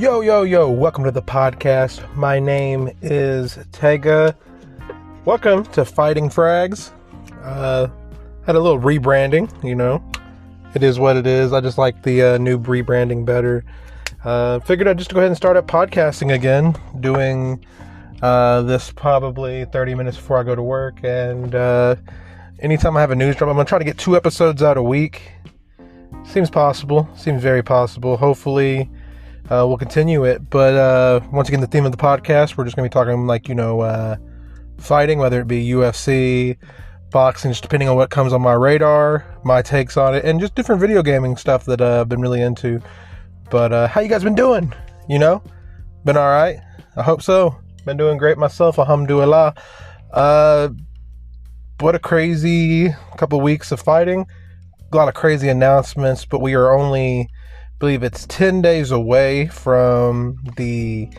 Yo, welcome to the podcast. My name is Tega. Welcome to Fighting Fragz. Had a little rebranding, It is what it is. I just like the new rebranding better. Figured I'd just go ahead and start up podcasting again, doing this probably 30 minutes before I go to work. And anytime I have a news drop, I'm going to try to get 2 episodes out a week. Seems possible. Seems very possible. Hopefully we'll continue it. But once again, the theme of the podcast, we're just going to be talking fighting, whether it be UFC, boxing, just depending on what comes on my radar, my takes on it, and just different video gaming stuff that I've been really into. But how you guys been doing? Been all right? I hope so. Been doing great myself, alhamdulillah. What a crazy couple weeks of fighting. A lot of crazy announcements, but we are only, I believe it's 10 days away from the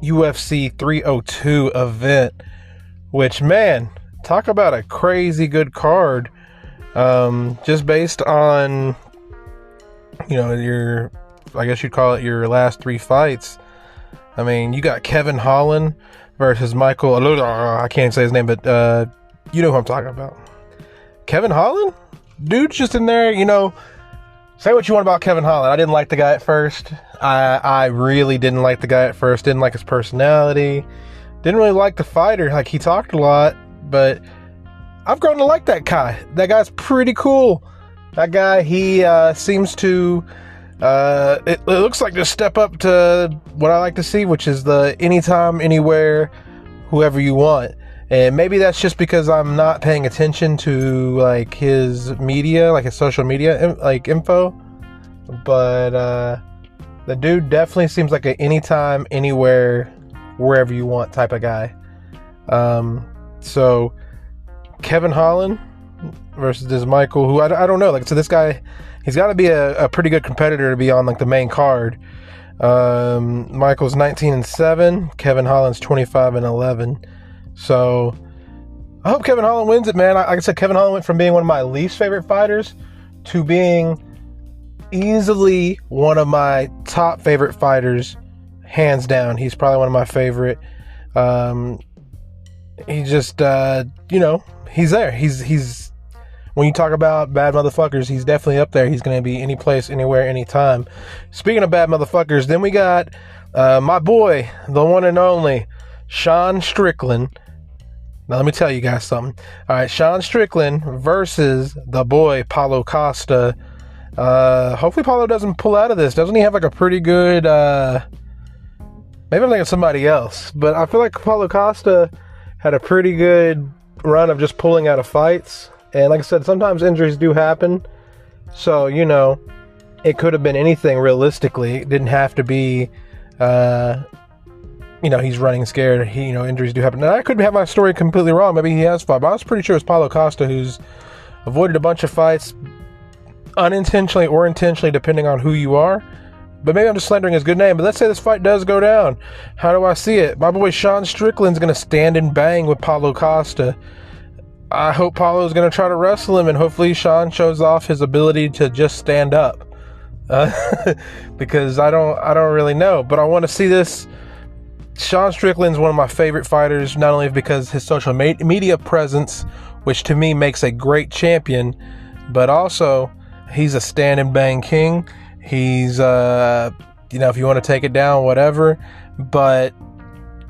UFC 302 event, which, man, talk about a crazy good card. Just based on, I guess you'd call it your last 3 fights. I mean, you got Kevin Holland versus Michael, I can't say his name, but you know who I'm talking about. Kevin Holland? Dude's just in there, say what you want about Kevin Holland. I didn't like the guy at first. I really didn't like the guy at first. Didn't like his personality. Didn't really like the fighter. Like, he talked a lot, but I've grown to like that guy. That guy's pretty cool. That guy, he seems to, it looks like just step up to what I like to see, which is the anytime, anywhere, whoever you want. And maybe that's just because I'm not paying attention to his media, his social media info. But the dude definitely seems like an anytime, anywhere, wherever you want type of guy. So Kevin Holland versus this Michael, who I don't know. So this guy, he's got to be a pretty good competitor to be on the main card. Michael's 19-7, Kevin Holland's 25-11. So I hope Kevin Holland wins it, man. Like I said, Kevin Holland went from being one of my least favorite fighters to being easily one of my top favorite fighters, hands down. He's probably one of my favorite. He just, he's there. He's when you talk about bad motherfuckers, he's definitely up there. He's going to be any place, anywhere, anytime. Speaking of bad motherfuckers, then we got my boy, the one and only Sean Strickland. Now let me tell you guys something. All right, Sean Strickland versus the boy Paulo Costa. Hopefully Paulo doesn't pull out of this. Doesn't he have a pretty good? Maybe I'm thinking of somebody else, but I feel like Paulo Costa had a pretty good run of just pulling out of fights. And like I said, sometimes injuries do happen. So it could have been anything realistically. It didn't have to be. He's running scared. Injuries do happen. Now, I could have my story completely wrong. Maybe he has fought, but I was pretty sure it's Paulo Costa who's avoided a bunch of fights unintentionally or intentionally, depending on who you are. But maybe I'm just slandering his good name. But let's say this fight does go down. How do I see it? My boy Sean Strickland's going to stand and bang with Paulo Costa. I hope Paulo's going to try to wrestle him, and hopefully Sean shows off his ability to just stand up. Because I don't really know, but I want to see this. Sean Strickland's one of my favorite fighters, not only because his social media presence, which to me makes a great champion, but also he's a stand and bang king. He's, if you want to take it down, whatever. But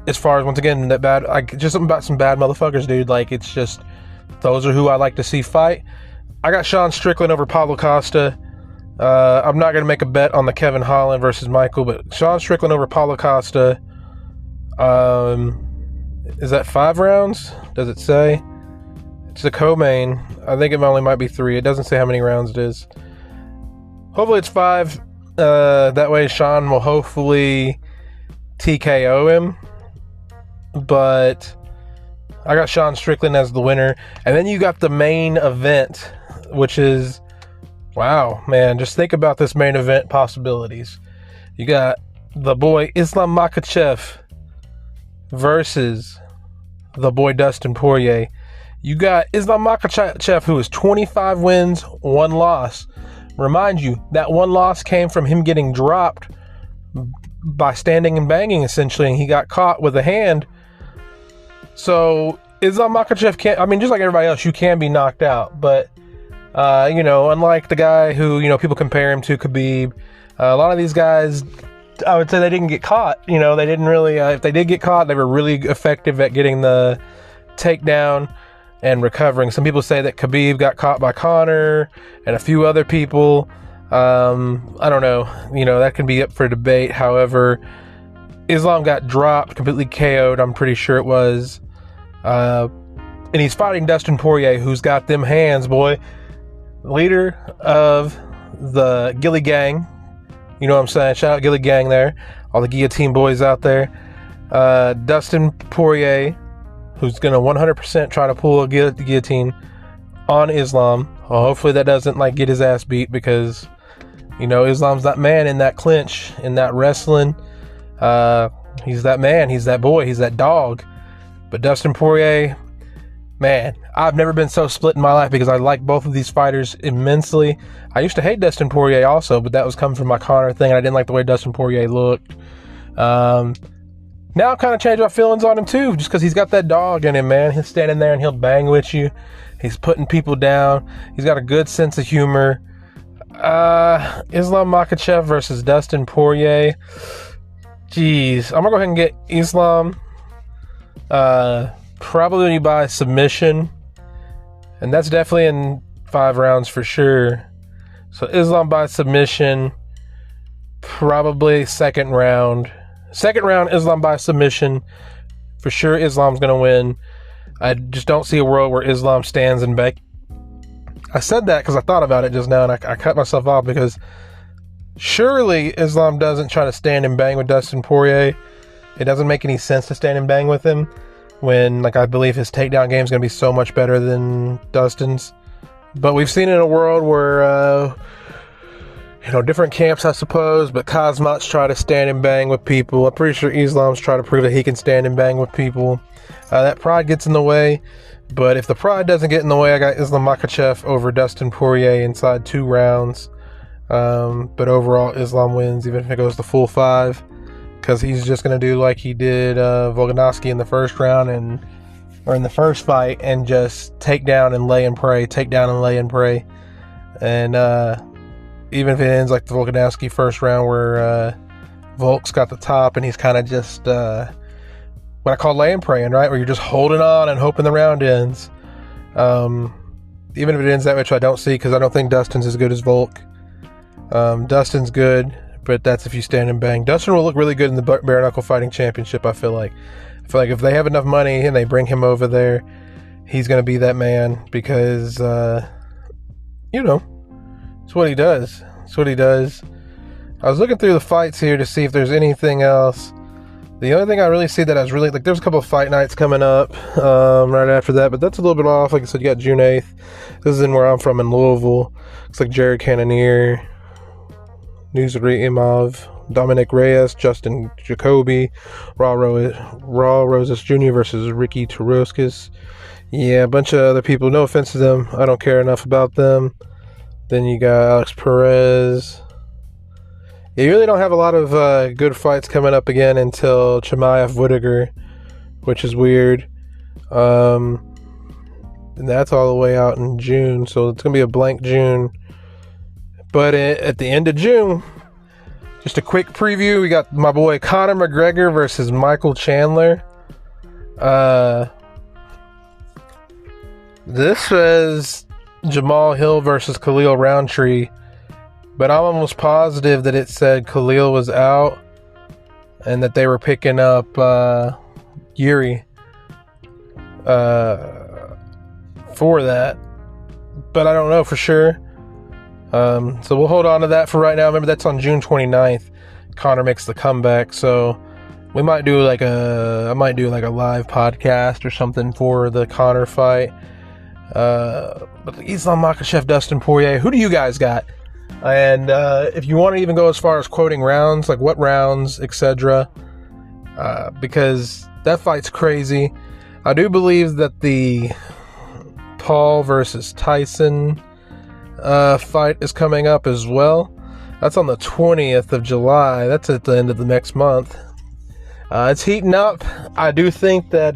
as far as, once again, just something about some bad motherfuckers, dude. It's just, those are who I like to see fight. I got Sean Strickland over Paulo Costa. I'm not going to make a bet on the Kevin Holland versus Michael, but Sean Strickland over Paulo Costa. Is that 5 rounds? Does it say? It's the co-main. I think it only might be 3. It doesn't say how many rounds it is. Hopefully it's 5. That way Sean will hopefully TKO him. But I got Sean Strickland as the winner. And then you got the main event, which is, wow, man, just think about this main event possibilities. You got the boy Islam Makhachev versus the boy Dustin Poirier. You got Islam Makhachev, who is 25 wins, 1 loss. Remind you, that 1 loss came from him getting dropped by standing and banging, essentially, and he got caught with a hand. So Islam Makhachev can't, I mean, just like everybody else, you can be knocked out, but unlike the guy who, people compare him to, Khabib, a lot of these guys, I would say they didn't get caught. They didn't really, if they did get caught, they were really effective at getting the takedown and recovering. Some people say that Khabib got caught by Conor and a few other people. I don't know. That can be up for debate. However, Islam got dropped, completely KO'd, I'm pretty sure it was. And he's fighting Dustin Poirier, who's got them hands, boy. Leader of the Gilly Gang. You know what I'm saying? Shout out Gilly Gang there. All the guillotine boys out there. Dustin Poirier, who's going to 100% try to pull a guillotine on Islam. Hopefully that doesn't get his ass beat, because Islam's that man in that clinch, in that wrestling. He's that man, he's that boy, he's that dog. But Dustin Poirier, man, I've never been so split in my life, because I like both of these fighters immensely. I used to hate Dustin Poirier also, but that was coming from my Conor thing, and I didn't like the way Dustin Poirier looked. Now I've kind of changed my feelings on him too, just because he's got that dog in him, man. He'll stand in there and he'll bang with you. He's putting people down. He's got a good sense of humor. Islam Makhachev versus Dustin Poirier. Jeez, I'm gonna go ahead and get Islam. Probably by submission, and that's definitely in 5 rounds for sure. So Islam by submission, probably second round. Second round, Islam by submission. For sure, Islam's going to win. I just don't see a world where Islam stands and bang. I said that because I thought about it just now, and I cut myself off, because surely Islam doesn't try to stand and bang with Dustin Poirier. It doesn't make any sense to stand and bang with him when, I believe his takedown game is going to be so much better than Dustin's. But we've seen it in a world where, different camps, I suppose, but Kazmat's try to stand and bang with people. I'm pretty sure Islam's trying to prove that he can stand and bang with people. That pride gets in the way, but if the pride doesn't get in the way, I got Islam Makhachev over Dustin Poirier inside 2 rounds. But overall, Islam wins, even if it goes the full 5, because he's just going to do like he did Volkanovski in the first round, or in the first fight, and just take down and lay and pray, take down and lay and pray. And even if it ends like the Volkanovski first round, where Volk's got the top and he's kind of just what I call laying praying, right? Where you're just holding on and hoping the round ends. Even if it ends that way, which I don't see, because I don't think Dustin's as good as Volk. Dustin's good, but that's if you stand and bang. Dustin will look really good in the bare knuckle fighting championship, I feel like. I feel like if they have enough money and they bring him over there, he's going to be that man, because, it's what he does. It's what he does. I was looking through the fights here to see if there's anything else. The only thing I really see that I was really, there's a couple of fight nights coming up right after that, but that's a little bit off. Like I said, you got June 8th. This is in where I'm from, in Louisville. Looks like Jared Cannonier, Nuzri Imov, Dominic Reyes, Justin Jacoby, Raw Rosas Jr. versus Ricky Taroskis. Yeah, a bunch of other people. No offense to them. I don't care enough about them. Then you got Alex Perez. Yeah, you really don't have a lot of good fights coming up again until Chimaev Whittaker, which is weird. And that's all the way out in June, so it's going to be a blank June. But at the end of June, just a quick preview, we got my boy Conor McGregor versus Michael Chandler. This says Jamal Hill versus Khalil Roundtree, but I'm almost positive that it said Khalil was out and that they were picking up Yuri for that, but I don't know for sure. So we'll hold on to that for right now. Remember, that's on June 29th. Conor makes the comeback, so we might do I might do a live podcast or something for the Conor fight. But Islam Makhachev, Dustin Poirier, who do you guys got? And if you want to even go as far as quoting rounds, like what rounds, etc., because that fight's crazy. I do believe that the Paul versus Tyson fight is coming up as well. That's on the 20th of July. That's at the end of the next month. It's heating up. I do think that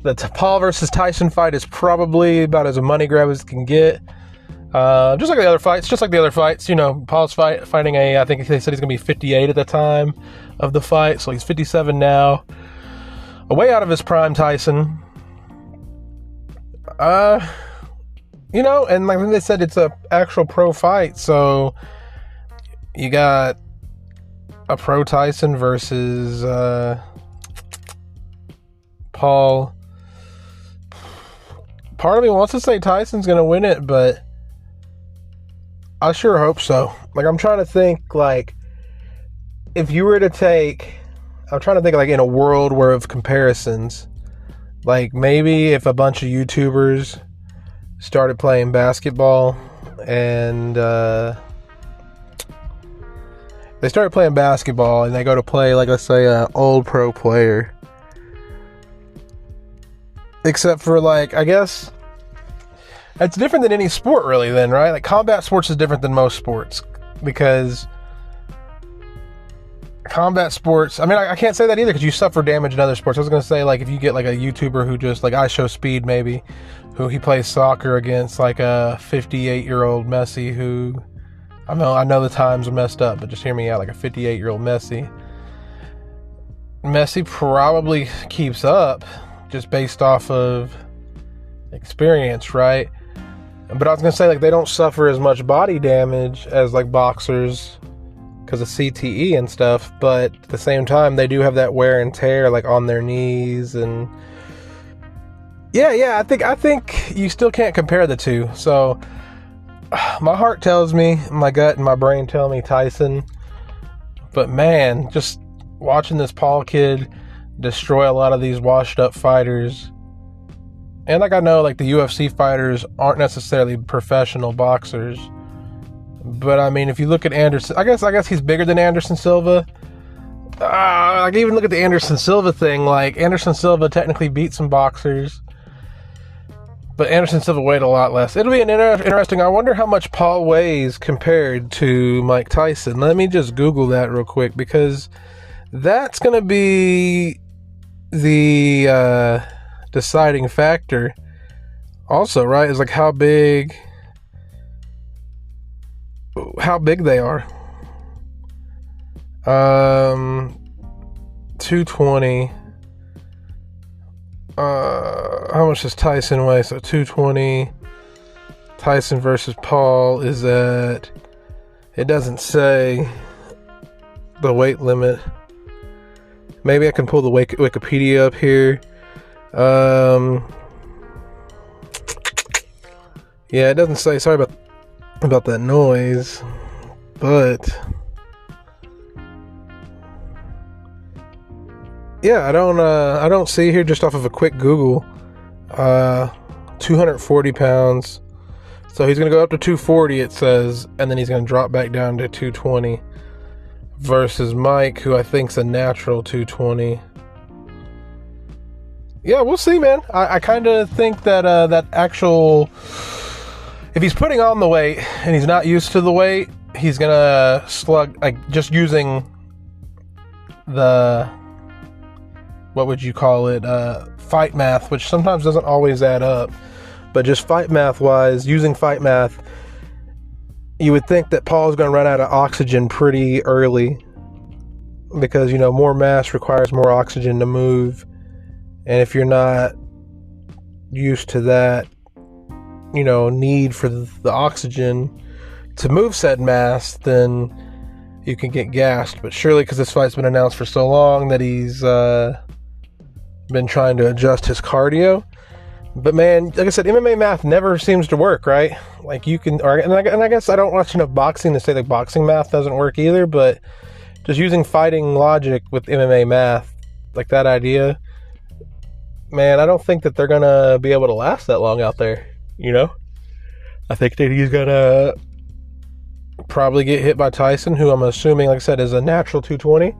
the Paul versus Tyson fight is probably about as a money grab as it can get. Just like the other fights. You know, Paul's fighting I think they said he's going to be 58 at the time of the fight. So he's 57 now. Way out of his prime, Tyson. You know, and like they said, it's a actual pro fight. So you got a pro Tyson versus Paul. Part of me wants to say Tyson's going to win it, but I sure hope so. Like, I'm trying to think, like, if you were to take... I'm trying to think, like, in a world where of comparisons. Like, maybe if a bunch of YouTubers started playing basketball and they started playing basketball and they go to play, like, let's say, an old pro player. Except for, like, I guess it's different than any sport, really, then, right? Like, combat sports is different than most sports because combat sports, I mean, I can't say that either because you suffer damage in other sports. I was going to say, like, if you get, like, a YouTuber who just, like, I Show Speed, maybe, who he plays soccer against, like, a 58-year-old Messi who, I know the times are messed up, but just hear me out, like a 58-year-old Messi. Messi probably keeps up just based off of experience, right? But I was going to say, like, they don't suffer as much body damage as, like, boxers because of CTE and stuff, but at the same time, they do have that wear and tear, like, on their knees, and I think you still can't compare the two. So my heart tells me, my gut and my brain tell me Tyson, but man, just watching this Paul kid destroy a lot of these washed up fighters, and like, I know, like, the UFC fighters aren't necessarily professional boxers, but I mean, if you look at Anderson, I guess he's bigger than Anderson Silva. Like, even look at the Anderson Silva thing. Like, Anderson Silva technically beat some boxers, but Anderson Silva weighed a lot less. It'll be an interesting. I wonder how much Paul weighs compared to Mike Tyson. Let me just Google that real quick, because that's going to be the deciding factor. Also, right, is like how big they are. 220. How much does Tyson weigh? So 220. Tyson versus Paul is at, it doesn't say the weight limit. Maybe I can pull the Wikipedia up here. Yeah, it doesn't say. Sorry about that noise, but yeah, I don't see here, just off of a quick Google. 240 pounds. So he's gonna go up to 240, it says, and then he's gonna drop back down to 220. Versus Mike, who I think's a natural 220. Yeah, we'll see, man. I kind of think that that actual, if he's putting on the weight and he's not used to the weight, he's gonna slug, like, just using the, what would you call it, fight math, which sometimes doesn't always add up, but just fight math wise, using fight math, you would think that Paul's going to run out of oxygen pretty early, because, you know, more mass requires more oxygen to move, and if you're not used to that, you know, need for the oxygen to move said mass, then you can get gassed. But surely, because this fight's been announced for so long, that he's been trying to adjust his cardio. But man, like I said, MMA math never seems to work, right? Like, you can, and I guess I don't watch enough boxing to say that boxing math doesn't work either, but just using fighting logic with MMA math, like that idea, man, I don't think that they're gonna be able to last that long out there, you know? I think that he's gonna probably get hit by Tyson, who I'm assuming, like I said, is a natural 220.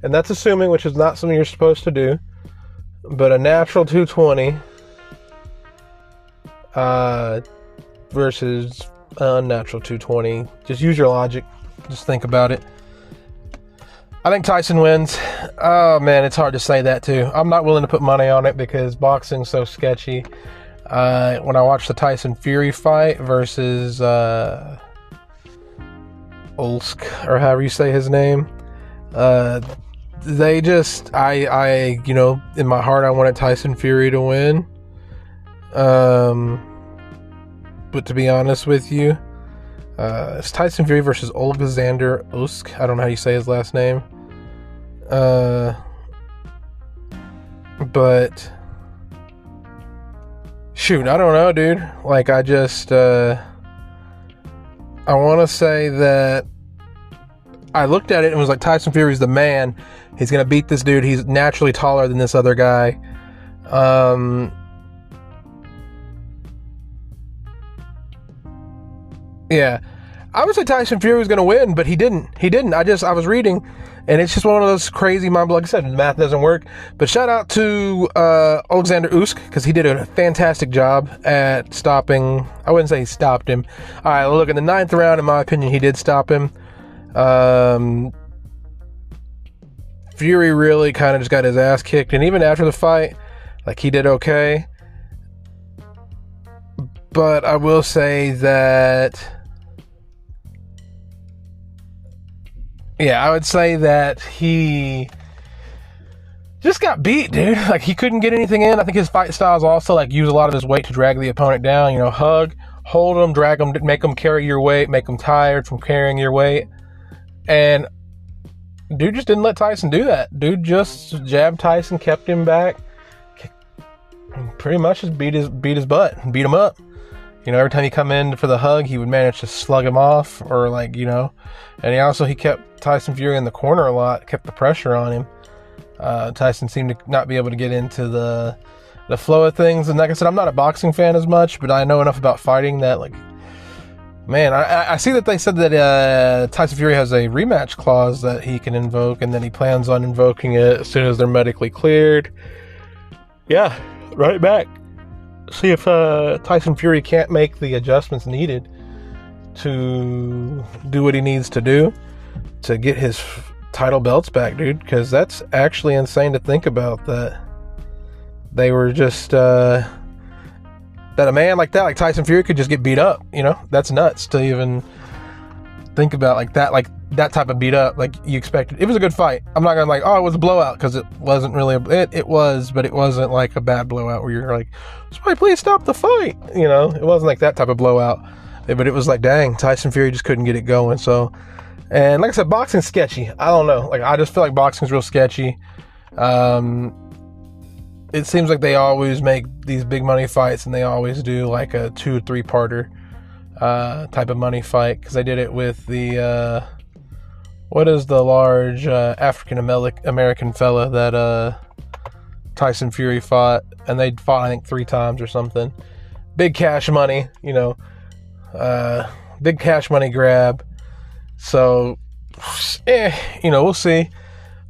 And that's assuming, which is not something you're supposed to do, but a natural 220 versus Unnatural 220. Just use your logic. Just think about it. I think Tyson wins. Oh man, it's hard to say that too. I'm not willing to put money on it because boxing's so sketchy. When I watched the Tyson Fury fight versus Ulsk, or however you say his name, they just, I in my heart I wanted Tyson Fury to win. But to be honest with you, it's Tyson Fury versus Alexander Usyk. I don't know how you say his last name. But shoot, I don't know, dude. Like, I just, I want to say that I looked at it and was like, Tyson Fury's the man. He's going to beat this dude. He's naturally taller than this other guy. Yeah, I would say Tyson Fury was going to win, but he didn't. I was reading, and it's just one of those crazy mind. Like I said, math doesn't work. But shout out to Alexander Usyk, because he did a fantastic job at stopping. I wouldn't say he stopped him. All right, look, in the 9th round, in my opinion, he did stop him. Fury really kind of just got his ass kicked, and even after the fight, like, he did okay. But I will say that, yeah, I would say that he just got beat, dude. Like, he couldn't get anything in. I think his fight styles also, like, use a lot of his weight to drag the opponent down. You know, hug, hold them, drag them, make them carry your weight, make them tired from carrying your weight. And dude just didn't let Tyson do that. Dude just jabbed Tyson, kept him back, pretty much just beat his butt, beat him up. You know, every time he come in for the hug, he would manage to slug him off, or like, you know. And he kept Tyson Fury in the corner a lot, kept the pressure on him. Tyson seemed to not be able to get into the flow of things. And like I said, I'm not a boxing fan as much, but I know enough about fighting that, like, man, I see that they said that Tyson Fury has a rematch clause that he can invoke, and then he plans on invoking it as soon as they're medically cleared. Yeah, right back. See if Tyson Fury can't make the adjustments needed to do what he needs to do to get his title belts back, dude. Because that's actually insane to think about, that they were just that a man like that, like Tyson Fury, could just get beat up. You know, that's nuts to even think about, like that type of beat up. Like, you expected. It was a good fight. I'm not gonna, like, oh, it was a blowout, because it wasn't really it was, but it wasn't like a bad blowout where you're like, somebody please stop the fight. You know, it wasn't like that type of blowout. But it was like, dang, Tyson Fury just couldn't get it going. So, and like I said, boxing's sketchy. I don't know. Like, I just feel like boxing's real sketchy. It seems like they always make these big money fights, and they always do like a 2 or 3 parter type of money fight, because they did it with the what is the large African American fella that Tyson Fury fought, and they fought, I think, 3 times or something. Big cash money, you know, big cash money grab. So, you know, we'll see.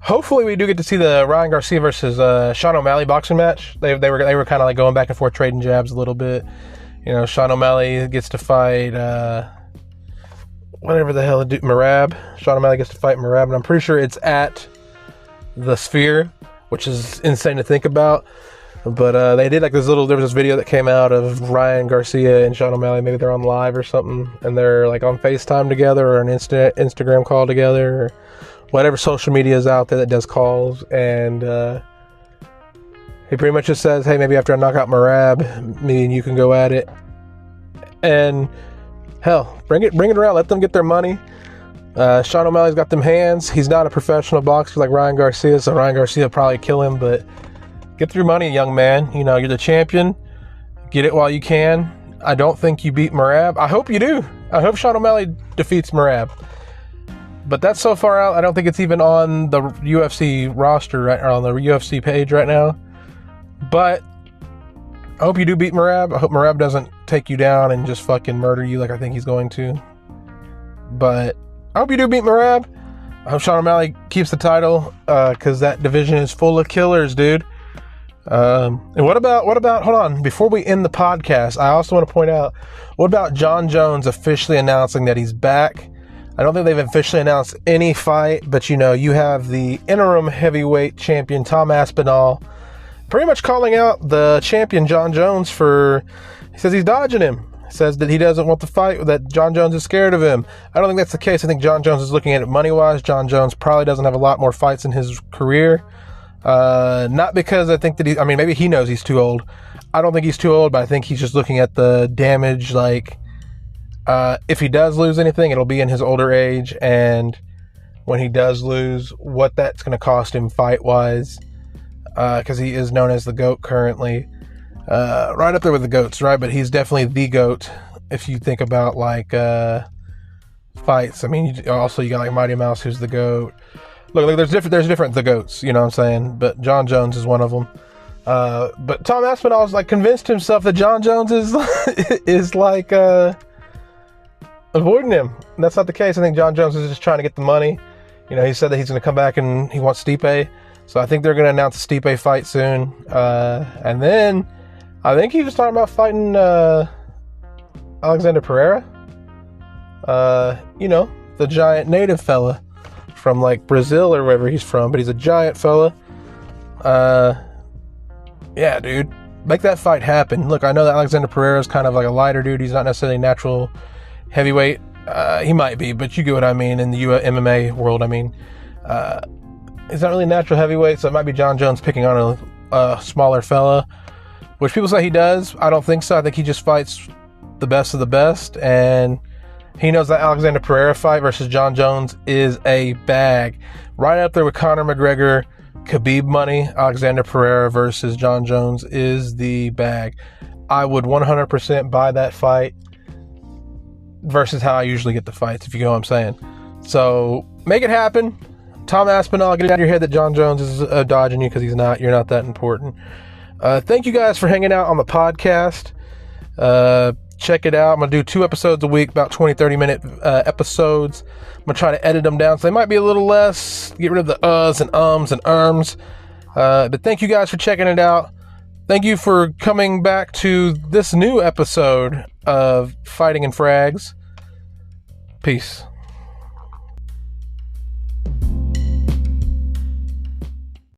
Hopefully we do get to see the Ryan Garcia versus Sean O'Malley boxing match. They were kind of like going back and forth, trading jabs a little bit. You know, Sean O'Malley gets to fight whatever the hell, Merab. Sean O'Malley gets to fight Merab, and I'm pretty sure it's at the Sphere, which is insane to think about. But they did like there was this video that came out of Ryan Garcia and Sean O'Malley. Maybe they're on live or something, and they're like on FaceTime together, or an Instagram call together, or whatever social media is out there that does calls. And he pretty much just says, hey, maybe after I knock out Merab, me and you can go at it. And hell, bring it around. Let them get their money. Sean O'Malley's got them hands. He's not a professional boxer like Ryan Garcia, so Ryan Garcia will probably kill him. But get your money, young man. You know, you're the champion. Get it while you can. I don't think you beat Merab. I hope you do. I hope Sean O'Malley defeats Merab. But that's so far out, I don't think it's even on the UFC roster right, or on the UFC page right now. But I hope you do beat Merab. I hope Merab doesn't take you down and just fucking murder you like I think he's going to. But I hope you do beat Merab. I hope Sean O'Malley keeps the title, because that division is full of killers, dude. And what about, hold on, before we end the podcast, I also want to point out, what about Jon Jones officially announcing that he's back? I don't think they've officially announced any fight, but you have the interim heavyweight champion, Tom Aspinall, pretty much calling out the champion, Jon Jones, he says he's dodging him. He says that he doesn't want the fight, that Jon Jones is scared of him. I don't think that's the case. I think Jon Jones is looking at it money-wise. Jon Jones probably doesn't have a lot more fights in his career. Not because I think that maybe he knows he's too old. I don't think he's too old, but I think he's just looking at the damage, if he does lose anything, it'll be in his older age, and when he does lose, what that's going to cost him fight-wise, because he is known as the GOAT currently. Right up there with the GOATs, right? But he's definitely the GOAT if you think about, fights. You got, Mighty Mouse, who's the GOAT. Look, there's different the GOATs, you know what I'm saying? But Jon Jones is one of them. But Tom Aspinall is, convinced himself that Jon Jones is avoiding him. And that's not the case. I think Jon Jones is just trying to get the money. He said that he's going to come back and he wants Stipe. So I think they're going to announce a Stipe fight soon. And then I think he was talking about fighting Alexander Pereira. The giant native fella from Brazil or wherever he's from, but he's a giant fella. Yeah, dude, make that fight happen. Look, I know that Alexander Pereira is kind of a lighter dude. He's not necessarily natural heavyweight. He might be, but you get what I mean in the MMA world. He's not really natural heavyweight, so it might be Jon Jones picking on a smaller fella, which people say he does. I don't think so. I think he just fights the best of the best, and he knows that Alexander Pereira fight versus Jon Jones is a bag. Right up there with Conor McGregor, Khabib money. Alexander Pereira versus Jon Jones is the bag. I would 100% buy that fight versus how I usually get the fights, if you know what I'm saying. So, make it happen. Tom Aspinall, get it out of your head that Jon Jones is dodging you, because he's not. You're not that important. Thank you guys for hanging out on the podcast. Check it out. I'm going to do 2 episodes a week, about 20, 30-minute episodes. I'm going to try to edit them down so they might be a little less, get rid of the uhs and ums and erms. But thank you guys for checking it out. Thank you for coming back to this new episode of Fighting in Fragz. Peace.